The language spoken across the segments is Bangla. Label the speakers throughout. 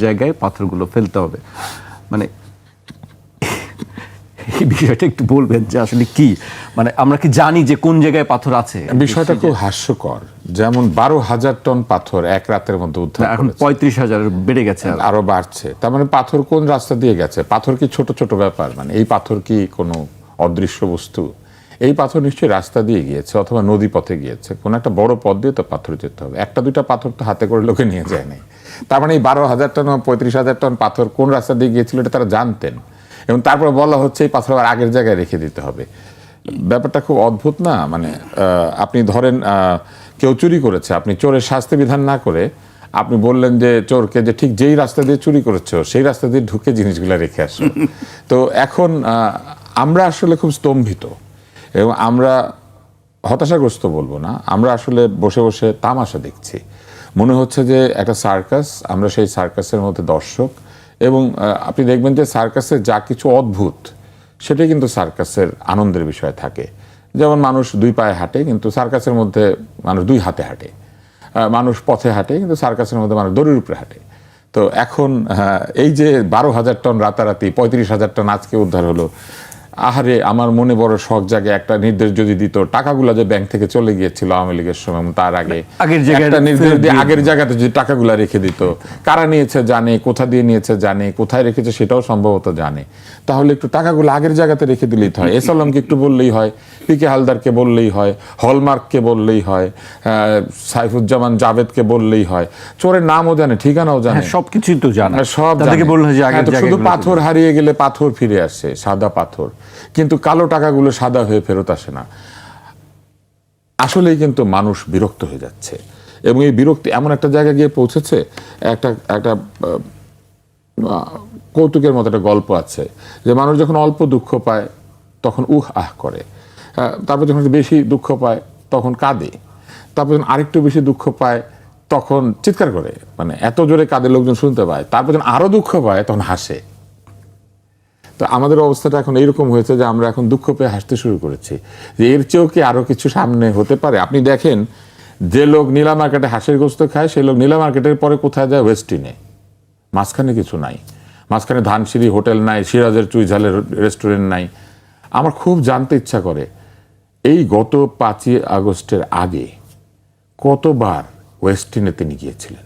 Speaker 1: জায়গায় পাথরগুলো ফেলতে হবে। মানে এই বিষয়টা একটু বলবেন যে আসলে কি, মানে আমরা কি জানি যে কোন জায়গায় পাথর আছে?
Speaker 2: বিষয়টা খুব হাস্যকর। যেমন 12,000 টন পাথর এক রাতের মধ্যে উদ্ধার
Speaker 1: এখন 35,000 বেড়ে গেছে,
Speaker 2: আরো বাড়ছে। তার মানে পাথর কোন রাস্তা দিয়ে গেছে? পাথর কি ছোট ছোট ব্যাপার? মানে এই পাথর কি কোনো অদৃশ্য বস্তু? এই পাথর নিশ্চয়ই রাস্তা দিয়ে গিয়েছে অথবা নদী পথে গিয়েছে। কোন একটা বড় পথ দিয়ে তো পাথর যেতে হবে। একটা দুইটা পাথর তো হাতে করে লোকে নিয়ে যায় নাই। তার মানে এই 12,000 টন 35,000 টন পাথর কোন রাস্তা দিয়ে গিয়েছিল এটা তারা জানতেন, এবং তারপরে বলা হচ্ছে এই পাথর আবার আগের জায়গায় রেখে দিতে হবে। ব্যাপারটা খুব অদ্ভুত না? মানে আপনি ধরেন কেউ চুরি করেছে, আপনি চোরের শাস্তি বিধান না করে আপনি বললেন যে চোরকে যে ঠিক যেই রাস্তা দিয়ে চুরি করেছো সেই রাস্তা দিয়ে ঢুকে জিনিসগুলো রেখে আসো। তো এখন আমরা আসলে খুব স্তম্ভিত এবং আমরা হতাশাগ্রস্ত বলবো না, আমরা আসলে বসে বসে তামাশা দেখছি। মনে হচ্ছে যে একটা সার্কাস, আমরা সেই সার্কাসের মধ্যে দর্শক। এবং আপনি দেখবেন যে সার্কাসে যা কিছু অদ্ভুত সেটাই কিন্তু সার্কাসের আনন্দের বিষয় থাকে। যেমন মানুষ দুই পায়ে হাঁটে, কিন্তু সার্কাসের মধ্যে মানুষ দুই হাতে হাঁটে। মানুষ পথে হাঁটে, কিন্তু সার্কাসের মধ্যে মানুষ দড়ির উপরে হাঁটে। তো এখন এই যে 12,000 টন রাতারাতি 35,000 টন আজকে উদ্ধার হলো, আহারে আমার মনে বড় শখ জাগে একটা নির্দেশ যদি দিত টাকাগুলা যে ব্যাংক থেকে চলে গিয়েছিল আওয়ামী লীগের সময়, তার আগে একটা নির্দেশ দিয়ে আগের জায়গাতে যদি টাকাগুলা রেখে দিত, কারা নিয়েছে জানে, কোথা দিয়ে নিয়েছে জানে, কোথায় রেখেছে সেটাও সম্ভবত জানে, তাহলে একটু টাকাগুলো আগের জায়গাতে রেখে দিলেই হয়। এস আলমকে একটু বললেই হয়, পিকে হালদারকে বললেই হয়, হলমার্ককে বললেই হয়, সাইফুজ্জামান জাভেদকে বললেই হয়। চোরের নামও জানে, ঠিকানাও জানে,
Speaker 1: সবকিছুই তো জানে,
Speaker 2: সব জানে। শুধু পাথর হারিয়ে গেলে পাথর ফিরে আসে, সাদা পাথর, কিন্তু কালো টাকাগুলো সাদা হয়ে ফেরত আসে না। আসলেই কিন্তু মানুষ বিরক্ত হয়ে যাচ্ছে, এবং এই বিরক্তি এমন একটা জায়গায় গিয়ে পৌঁছেছে। একটা কৌতুকের মতো একটা গল্প আছে যে মানুষ যখন অল্প দুঃখ পায় তখন উহ আহ করে, তারপর যখন বেশি দুঃখ পায় তখন কাঁদে, তারপর যখন আরেকটু বেশি দুঃখ পায় তখন চিৎকার করে, মানে এত জোরে কাঁদে লোকজন শুনতে পায়। তারপর যখন আরো দুঃখ পায় তখন হাসে। তো আমাদের অবস্থাটা এখন এইরকম হয়েছে যে আমরা এখন দুঃখ পেয়ে হাসতে শুরু করেছি, যে এর চেয়েও কি আরো কিছু সামনে হতে পারে? আপনি দেখেন যে লোক নীলা মার্কেটে হাঁসের গোস্ত খায় সেই লোক নীলা মার্কেটের পরে কোথায় যায়? ওয়েস্টিনে। মাঝখানে কিছু নাই, মাঝখানে ধানসিঁড়ি হোটেল নাই, সিরাজের চুইঝালের রেস্টুরেন্ট নাই। আমার খুব জানতে ইচ্ছা করে এই গত 5ই আগস্টের আগে কতবার ওয়েস্টিনে তিনি গিয়েছিলেন।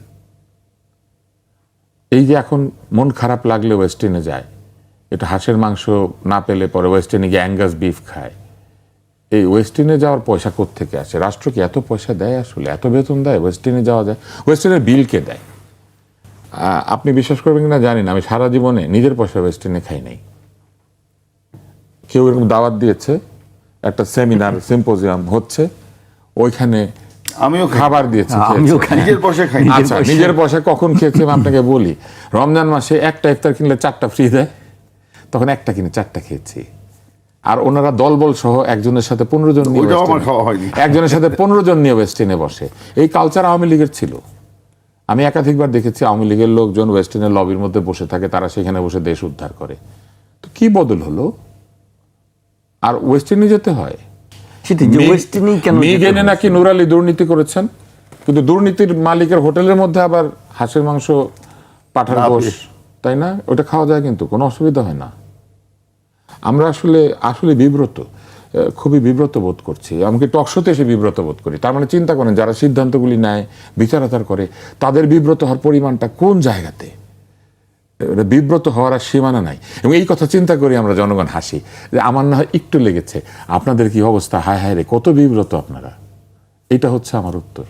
Speaker 2: এই যে এখন মন খারাপ লাগলে ওয়েস্টিনে যায়, এটা হাঁসের মাংস না পেলে পরে ওয়েস্টিনে গিয়ে অ্যাঙ্গাস বিফ খায়। এই ওয়েস্টিনে যাওয়ার পয়সা কোত্থেকে আসে? রাষ্ট্র কি এত পয়সা দেয়? আসলে এত বেতন দেয় ওয়েস্টিনে যাওয়া যায়? ওয়েস্টিনের বিল কে দেয়? আপনি বিশ্বাস করবেন কিনা জানি না, আমি সারা জীবনে নিজের পয়সা ওয়েস্টিনে খাই নাই। কেউ এরকম দাওয়াত দিয়েছে, একটা সেমিনার সিম্পোজিয়াম হচ্ছে, ওইখানে
Speaker 3: আমিও
Speaker 2: খাবার দিয়েছি,
Speaker 3: নিজের পয়সা খাই।
Speaker 2: আচ্ছা, নিজের পয়সা কখন খেয়েছি আপনাকে বলি। রমজান মাসে একটা ইফতার কিনলে 4টা ফ্রি দেয়, তখন একটা কিনে 4টা খেয়েছি। আর ওনারা দলবল সহ একজনের সাথে 15 জন নিয়ে, একজনের সাথে 15 জন নিয়ে ওয়েস্টিনে বসে। এই কালচার আওয়ামী লীগের ছিল। আমি একাধিকবার দেখেছি আওয়ামী লীগের লোকজন ওয়েস্টিনের লবির মধ্যে বসে থাকে, তারা সেখানে বসে দেশ উদ্ধার করে। তো কি বদল হলো? আর ওয়েস্টিনে যেতে হয়? মিগেনে নাকি নূর আলী দুর্নীতি করেছেন, কিন্তু দুর্নীতির মালিকের হোটেলের মধ্যে আবার হাঁসের মাংস, পাঠার গোশ, তাই না? ওটা খাওয়া যায়, কিন্তু কোনো অসুবিধা হয় না। আমরা আসলে বিব্রত, খুবই বিব্রত বোধ করছি। এমনকি টকশোতে এসে বিব্রত বোধ করি। তার মানে চিন্তা করেন, যারা সিদ্ধান্তগুলি নেয়, বিচারাচার করে, তাদের বিব্রত হওয়ার পরিমাণটা কোন জায়গাতে? বিব্রত হওয়ার আর সীমানা নাই। এবং এই কথা চিন্তা করি আমরা জনগণ হাসি, যে আমার না হয় একটু লেগেছে, আপনাদের কি অবস্থা? হায় হায় রে, কত বিব্রত আপনারা। এটা হচ্ছে আমার উত্তর।